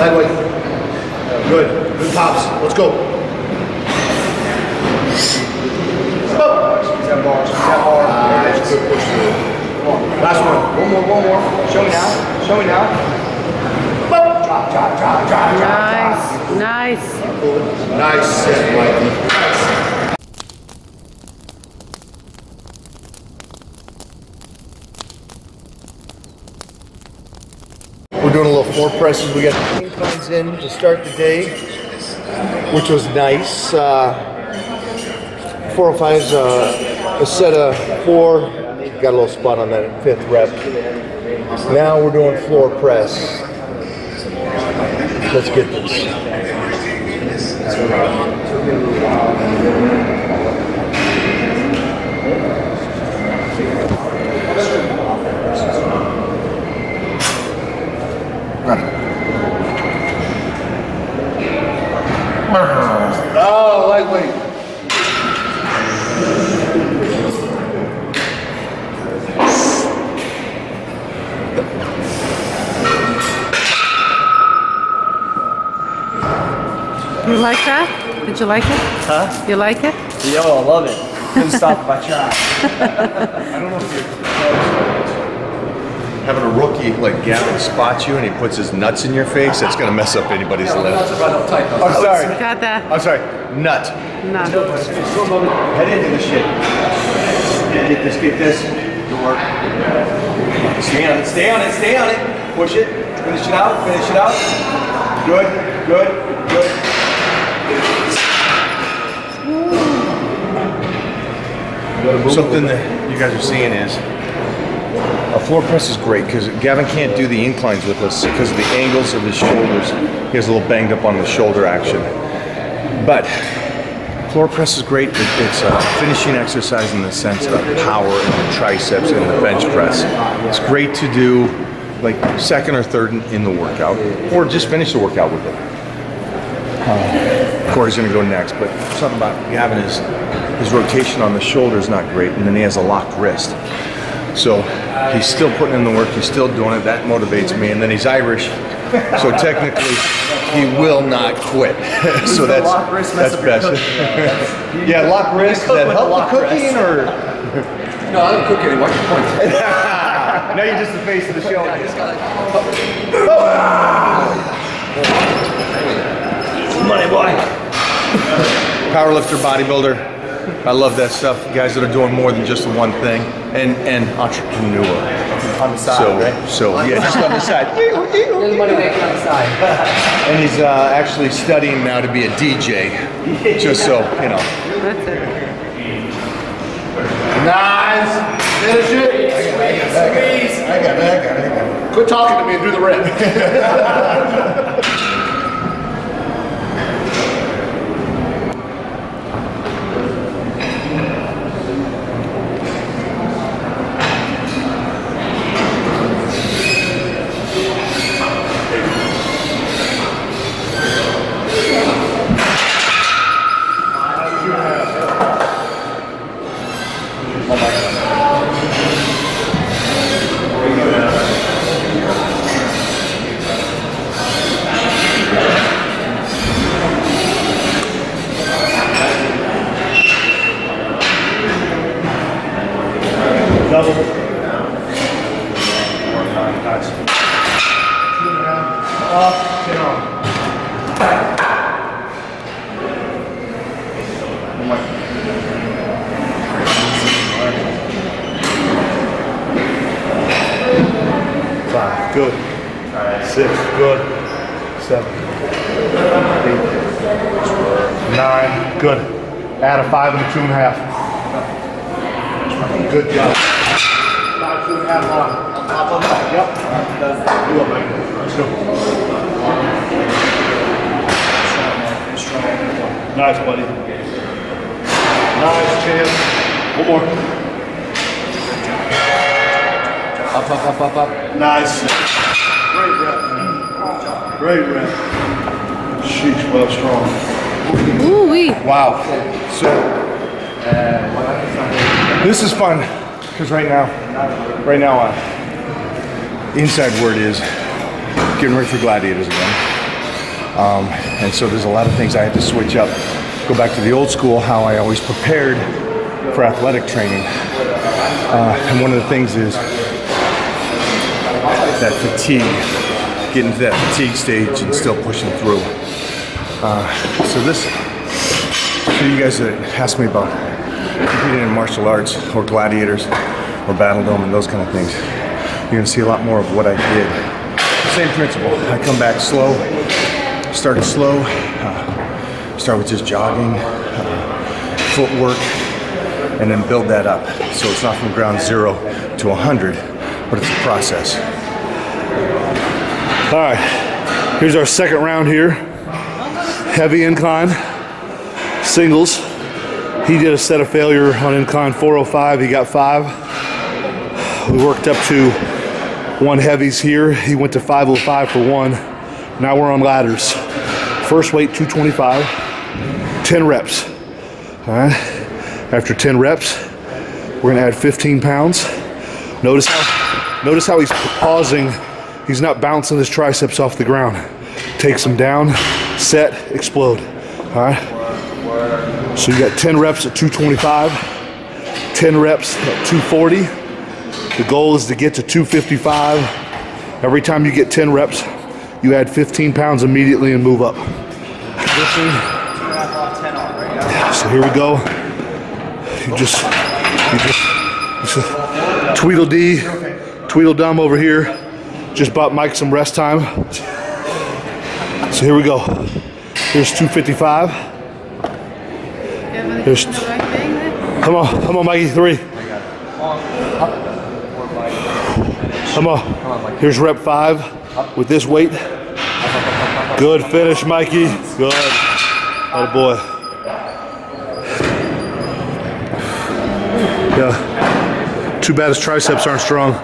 lightweight. Good. Good pops. Let's go. Squeeze that bar. Squeeze that bar. Nice. Good push through. Last one. One more. Show me now. Show me now. Drop. Nice. Nice set, Mikey. We're doing a little floor presses. We got the inclines in to start the day, which was nice. 405's a set of 4. Got a little spot on that 5th rep. Now we're doing floor press. Let's get this. Oh, lightweight. You like that? Did you like it? Huh? You like it? Yo, I love it. Couldn't stop if I tried. I don't know if you're having a rookie like Gavin spot you and he puts his nuts in your face. That's gonna mess up anybody's lift. I'm sorry. Got that? I'm sorry. Nut. Nut. Head into the shit. Get this. Get this. Good work. Stay on it. Stay on it. Stay on it. Push it. Finish it out. Finish it out. Good. Good. Good. Something that you guys are seeing is a floor press is great because Gavin can't do the inclines with us because of the angles of his shoulders. He has a little banged up on the shoulder action. But floor press is great. It's a finishing exercise in the sense of power in the triceps and the bench press. It's great to do like 2nd or 3rd in the workout, or just finish the workout with it. Cory's gonna go next, but something about Gavin is his rotation on the shoulder is not great, and then he has a locked wrist. So he's still putting in the work, he's still doing it, that motivates me, and then he's Irish, so technically he will not quit. So that's best. Yeah, locked wrist, does that help the cooking, or? No, I don't cook anymore. Now you're just the face of the show. Money boy. Powerlifter, bodybuilder. I love that stuff. Guys that are doing more than just one thing, and entrepreneur. On the side, right? So yeah, just on the side. There's money making on the side. And he's actually studying now to be a DJ, just so you know. That's it. Nice. Finish it. I got it. Quit talking to me and do the rep. Double. Nice. 2.5. Up, down. 5, good. 6, good. 7, 8, 9, good. Add a 5 and a 2.5. Good job. 5, 2.5 on. Top of that. Yep. Do it, Mike. Let's go. Nice, buddy. Nice, champ. One more. Up, up, up, up, up. Nice. Great rep, man. Great rep. Sheesh, well strong. Ooh-wee. Wow. So, this is fun, because right now, inside word is getting ready for gladiators again. And so there's a lot of things I had to switch up. Go back to the old school, how I always prepared for athletic training. And one of the things is that fatigue, getting to that fatigue stage and still pushing through. So you guys that ask me about competing in martial arts or gladiators or battle dome and those kind of things, you're gonna see a lot more of what I did. Same principle. I come back slow, started slow, start with just jogging, footwork, and then build that up. So it's not from ground zero to 100, but it's a process. All right, here's our second round here. Heavy incline, singles. He did a set of failure on incline 405, he got 5. We worked up to 1 heavies here. He went to 505 for 1. Now we're on ladders. First weight 225, 10 reps. All right, after 10 reps, we're gonna add 15 pounds. Notice how he's pausing. He's not bouncing his triceps off the ground. Takes them down, set, explode. All right, so you got 10 reps at 225, 10 reps at 240. The goal is to get to 255. Every time you get 10 reps, you add 15 pounds immediately and move up. So here we go. You just Tweedledee, Tweedledum over here. Just bought Mike some rest time. So here we go. Here's 255. Here's, come on, Mikey, 3. Come on. Here's rep 5 with this weight. Good finish, Mikey. Good. Atta boy. Yeah. Too bad his triceps aren't strong.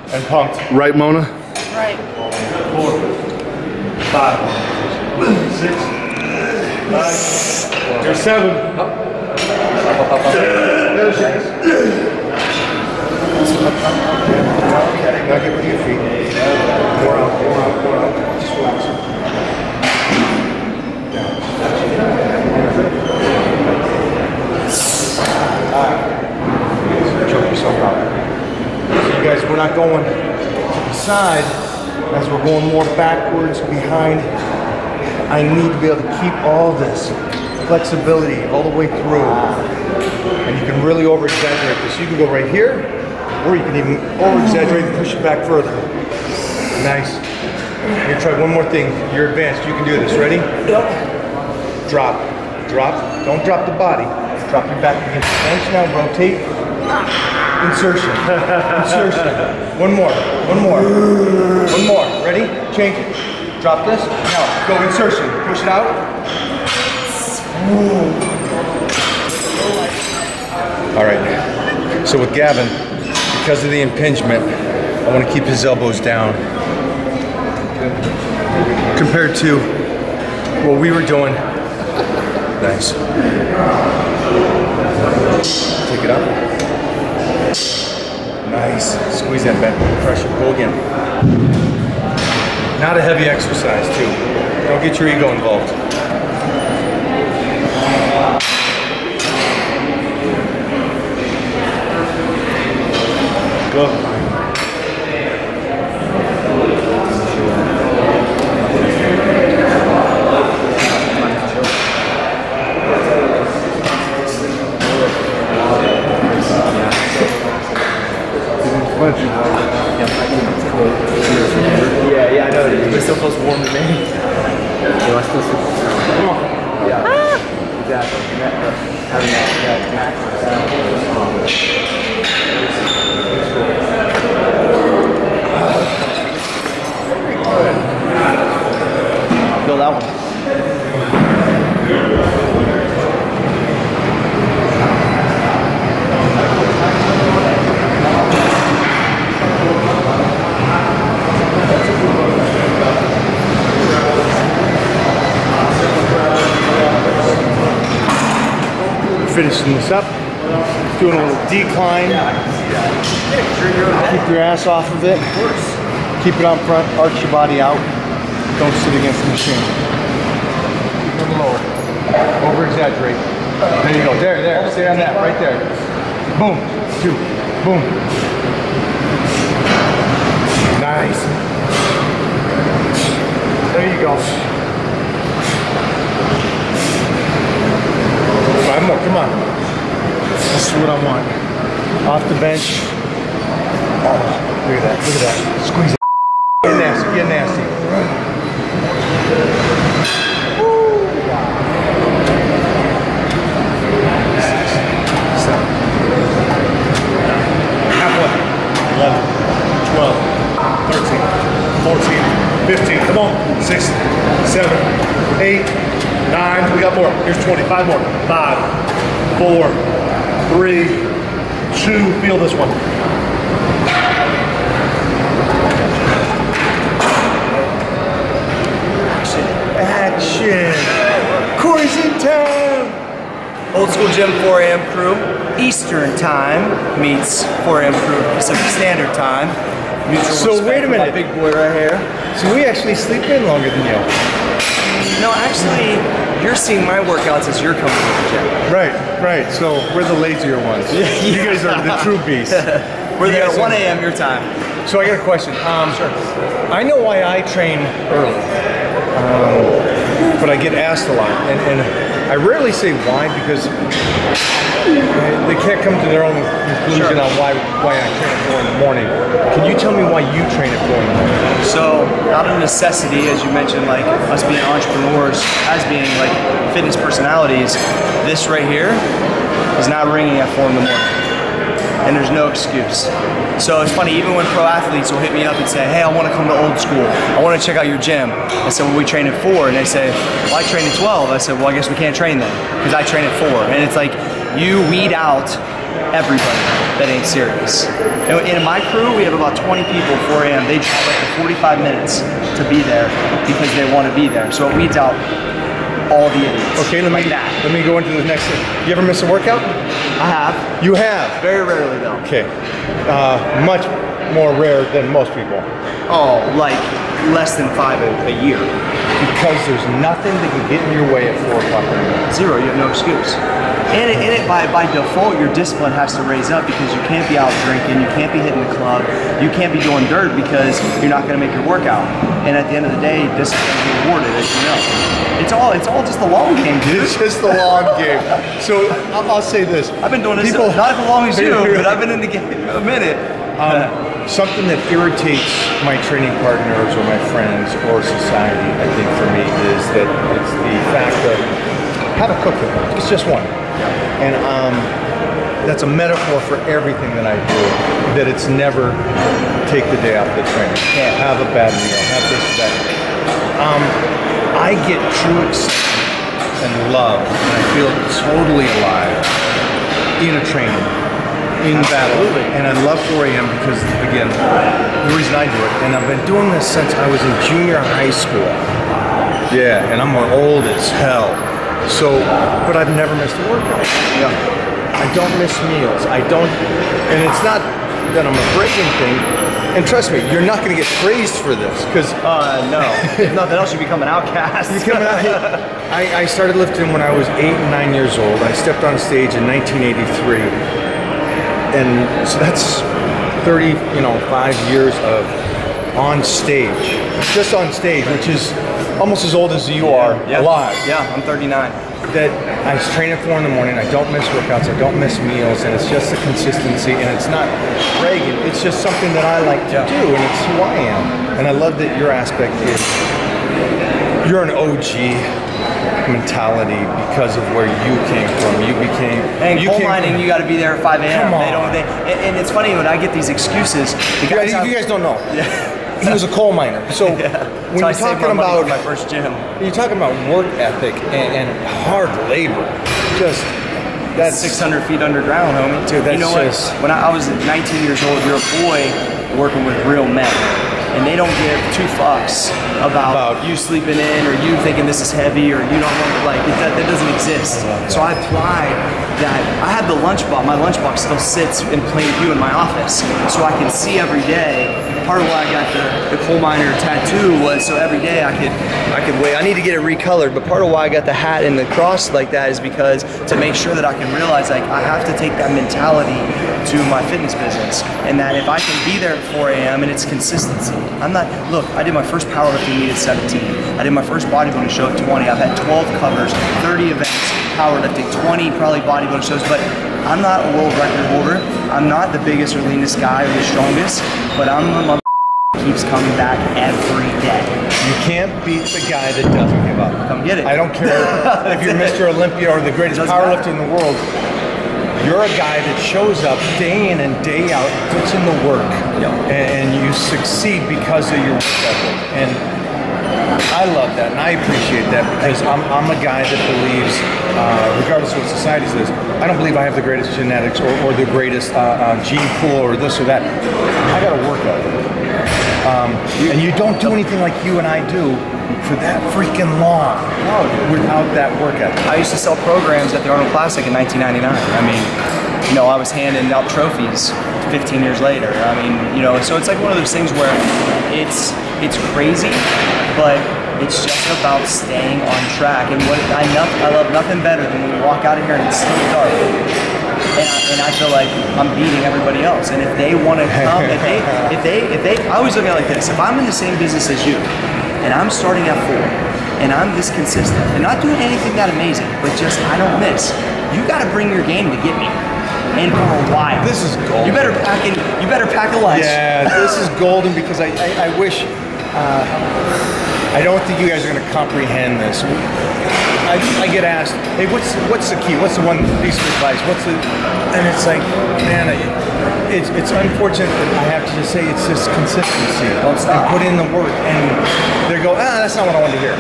And pumped. Right, Mona? Right. 4, 5, 6, 5. There's 7. Now get with your feet. More out. Just relax. Choke yourself out. So you guys, we're not going to the side as we're going more backwards, behind. I need to be able to keep all this flexibility all the way through. And you can really over-exaggerate this. You can go right here, or you can even over-exaggerate and push it back further. Nice. Here, try one more thing. You're advanced. You can do this. Ready? Yep. Drop. Don't drop the body. Drop your back against the bench now. Rotate. Insertion. One more. Ready? Change it. Drop this. Now, go insertion. Push it out. All right. So with Gavin, because of the impingement, I want to keep his elbows down. Compared to what we were doing. Nice. Take it up. Nice. Squeeze that back. Pressure. Go again. Not a heavy exercise, too. Don't get your ego involved. Go. Yeah, I know. It's still feels warm to me. Come on. Yeah. Exactly. Having that feel that one. Finishing this up, doing a little decline. Keep your ass off of it. Keep it on front, arch your body out. Don't sit against the machine. slower. Over exaggerate. There you go. There. Stay on that. Right there. Boom. 2. Boom. Nice. There you go. 5 more. Come on. This is what I want. Off the bench. Oh, look at that. Look at that. Squeeze it. Get nasty. Get nasty. Halfway. 11, 12, 13, 14, 15. Come on. 6, 7, 8, 9. We got more. Here's 20. 5 more. 5, 4, 3, 2. Feel this one. Action. Cory's in town. Old school gym 4 a.m. crew. Eastern time meets 4 a.m. crew Pacific Standard time. Mutual So wait a respect for my minute. big boy right here. So we actually sleep in longer than you. No, actually, you're seeing my workouts as you're coming to the gym. Right. So we're the lazier ones. You guys are the true beasts. We're there guys at 1 are- a.m. your time. So I got a question. Sure. I know why I train early, but I get asked a lot, and I rarely say why because they can't come to their own conclusion on why I train at 4 in the morning. Can you tell me why you train at 4 in the morning? So, out of necessity, as you mentioned, like us being entrepreneurs, as being like fitness personalities, this right here is not ringing at 4 in the morning. And there's no excuse. So it's funny, even when pro athletes will hit me up and say, hey, I want to come to old school. I want to check out your gym. I said, well, we train at 4. And they say, well, I train at 12. I said, well, I guess we can't train then because I train at 4. And it's like, you weed out everybody that ain't serious. And in my crew, we have about 20 people, 4 a.m. They drive like 45 minutes to be there because they want to be there. So it weeds out all the idiots. Okay, let me go into the next thing. You ever miss a workout? I have. You have. Very rarely though. Okay. Much more rare than most people. Oh, like less than 5 a year. Because there's nothing that can get in your way at 4 o'clock in the morning. Zero, you have no excuse. And by default, your discipline has to raise up because you can't be out drinking, you can't be hitting the club, you can't be doing dirt because you're not going to make your workout. And at the end of the day, discipline is rewarded, as you know. It's all just the long game, dude. It's just the long game. So I'll say this. I've been doing this not as long as you, but I've been in the game a minute. Something that irritates my training partners or my friends or society, I think for me, is that it's the fact of have a cookie. It's just one. And that's a metaphor for everything that I do, that it's never take the day off the training. Can't have a bad meal, have this, that. I get true excitement and love, and I feel totally alive in a training, in battle. And I love 4 a.m. because, again, the reason I do it, and I've been doing this since I was in junior high school. Yeah, and I'm old as hell. So, but I've never missed a workout. Yeah. I don't miss meals. I don't, and it's not that I'm a bragging thing. And trust me, you're not going to get praised for this, because no, if nothing else, you become an outcast. I started lifting when I was 8 and 9 years old. I stepped on stage in 1983, and so that's 5 years of on stage, just on stage, which is almost as old as you are alive. Yeah, I'm 39. That I train at 4 in the morning, I don't miss workouts, I don't miss meals, and it's just the consistency, and it's not bragging, it's just something that I like to do, and it's who I am. And I love that your aspect is, you're an OG mentality because of where you came from. You became... And coal mining, you got to be there at 5 a.m. And it's funny when I get these excuses. You guys don't know. He was a coal miner. So when you're talking about my first gym, you're talking about work ethic and hard labor. Just that's 600 feet underground, homie. Dude, that's you know just... When I was 19 years old, you're a boy working with real men, and they don't give 2 fucks about you sleeping in or you thinking this is heavy or you don't want that doesn't exist. So I applied that. I had the lunchbox. My lunchbox still sits in plain view in my office, so I can see every day part of why I got the coal miner tattoo was so every day I could weigh. I need to get it recolored, but part of why I got the hat and the cross like that is because to make sure that I can realize like I have to take that mentality to my fitness business, and that if I can be there at 4 a.m. and it's consistency. I'm not, look, I did my first powerlifting meet at 17. I did my first bodybuilding show at 20. I've had 12 covers, 30 events, powerlifting, 20 probably bodybuilding shows, but I'm not a world record holder. I'm not the biggest or leanest guy or the strongest, but I'm the mother keeps coming back every day. You can't beat the guy that doesn't give up. Come get it. I don't care if you're Mr. Olympia or the greatest powerlifter in the world. You're a guy that shows up day in and day out, puts in the work, and you succeed because of your work ethic. And I love that, and I appreciate that, because I'm a guy that believes, regardless of what society says, I don't believe I have the greatest genetics or the greatest gene pool or this or that. I got to work ethic. And you don't do anything like you and I do for that freaking long without that work ethic. I used to sell programs at the Arnold Classic in 1999. I mean, you know, I was handing out trophies 15 years later. I mean, you know, so it's like one of those things where it's crazy, but it's just about staying on track. And what I love nothing better than when we walk out of here and it's still dark. And I feel like I'm beating everybody else. And if they want to come, if they, I always look at it like this. If I'm in the same business as you, and I'm starting at 4, and I'm this consistent, and not doing anything that amazing, but just I don't miss, you got to bring your game to get me. And for a while. This is golden. You better pack a lunch. Yeah, this is golden, because I wish, I don't think you guys are going to comprehend this. I get asked, hey, what's the key? What's the one piece of advice? And it's like, man, it's unfortunate that I have to just say it's just consistency. Don't stop. And put in the work, and they go, that's not what I want to hear.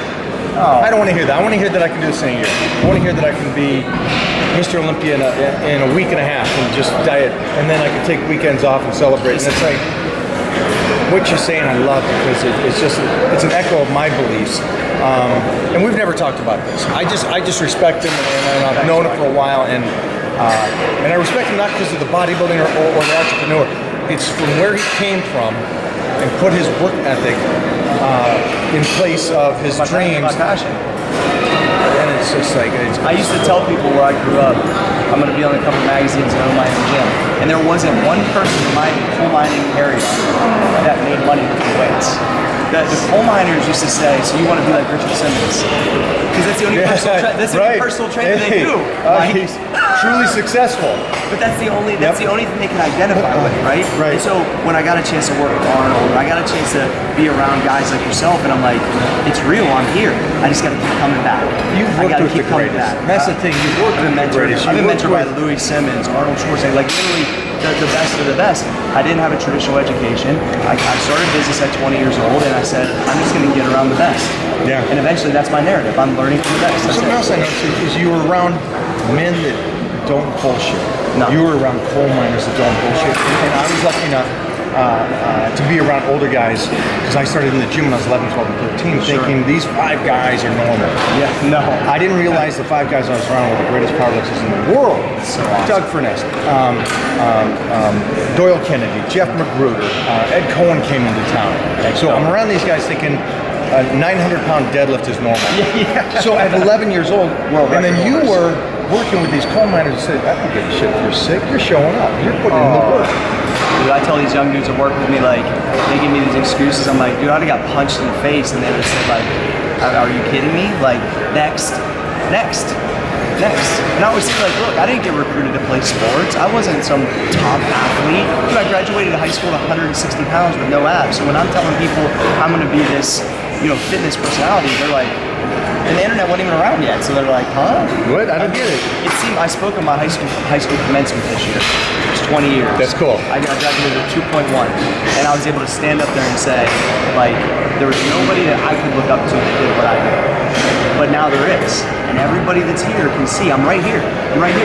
Oh. I don't want to hear that. I want to hear that I can do this in a year. I want to hear that I can be Mr. Olympia in a week and a half and just diet, and then I can take weekends off and celebrate. And it's like, what you're saying I love, because it's an echo of my beliefs. And we've never talked about this. I just respect him, and I've known him for a while, and I respect him not because of the bodybuilding or the entrepreneur. It's from where he came from and put his work ethic in place of his dreams. My passion. And it's just like, I used to tell people where I grew up, I'm going to be on a couple magazines and own my own gym. And there wasn't one person in my coal mining area that made money with weights. The coal miners used to say, so you want to be like Richard Simmons? Because that's the only personal training they do. He's truly successful. But that's the only thing they can identify with, right? Right. And so when I got a chance to work with Arnold, I got a chance to be around guys like yourself, and I'm like, it's real, I'm here. I just got to keep coming back. You've worked with the greatest. That's the thing. You've worked with the greatest. I've been mentored by Louis Simmons, Arnold Schwarzenegger, like literally the best of the best. I didn't have a traditional education. I started business at 20 years old, and I said, I'm just going to get around the best. Yeah. And eventually, that's my narrative. I'm learning from the best. Something else I noticed is you were around men that don't bullshit. No. You were around coal miners that don't bullshit. And I was lucky enough to be around older guys, because I started in the gym when I was 11, 12, and 13, thinking these 5 guys are normal. Yeah, no. I didn't realize the 5 guys I was around were the greatest powerlifters in the world. So awesome. Doug Furness, Doyle Kennedy, Jeff Magruder, Ed Cohen came into town. So I'm around these guys thinking a 900-pound deadlift is normal. Yeah. So at 11 years old, and then you were working with these coal miners and said, I don't give a shit if you're sick, you're showing up, you're putting in the work. Dude, I tell these young dudes that work with me, like, they give me these excuses. I'm like, dude, I got punched in the face, and they just said, like, are you kidding me? Like, next. And I always say, like, look, I didn't get recruited to play sports. I wasn't some top athlete. Dude, I graduated high school at 160 pounds with no abs. So when I'm telling people I'm going to be this, fitness personality, they're like, and the internet wasn't even around yet. So they're like, huh? What? I don't get it. It seemed, I spoke at my high school commencement this year. It was 20 years. That's cool. I graduated with 2.1, and I was able to stand up there and say, like, there was nobody that I could look up to that did what I did. But now there is. And everybody that's here can see, I'm right here. Like,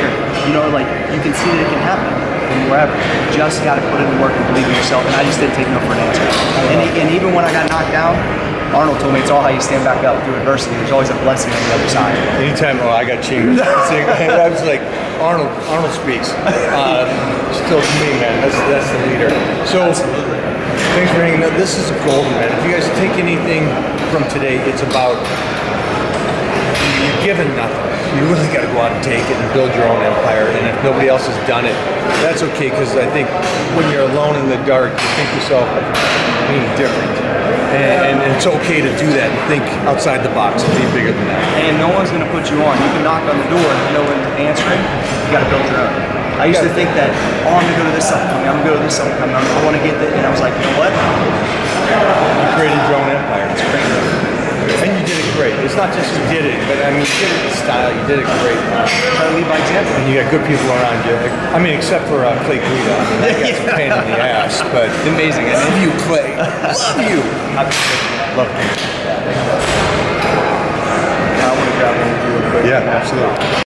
you can see that it can happen from wherever. You just got to put in the work and believe in yourself. And I just didn't take no for an answer. And even when I got knocked down, Arnold told me it's all how you stand back up through adversity. There's always a blessing on the other side. Anytime, I got chinged. I was like, Arnold speaks. Still to me, man. That's the leader. So, Thanks for hanging out. This is golden, man. If you guys take anything from today, it's about you're given nothing. You really got to go out and take it and build your own empire. And if nobody else has done it, that's okay. Because I think when you're alone in the dark, you think yourself being different. And it's okay to do that and think outside the box and be bigger than that. And no one's going to put you on. You can knock on the door and if no one's answering, you got to build your own. I used to think that, oh, I'm going to go to this upcoming, I'm going to go to this upcoming, I want to get this, and I was like, you know what? You created your own empire. It's great. And you did it great. It's not just you did it, but I mean, you did it with style. You did it great. Try to lead by example. And you got good people around you. I mean, except for Clay Guida. I mean, that guy's a pain in the ass, but Amazing. I love you, Clay. Love you. Love you. Now I want to grab one with you real quick. Yeah, absolutely.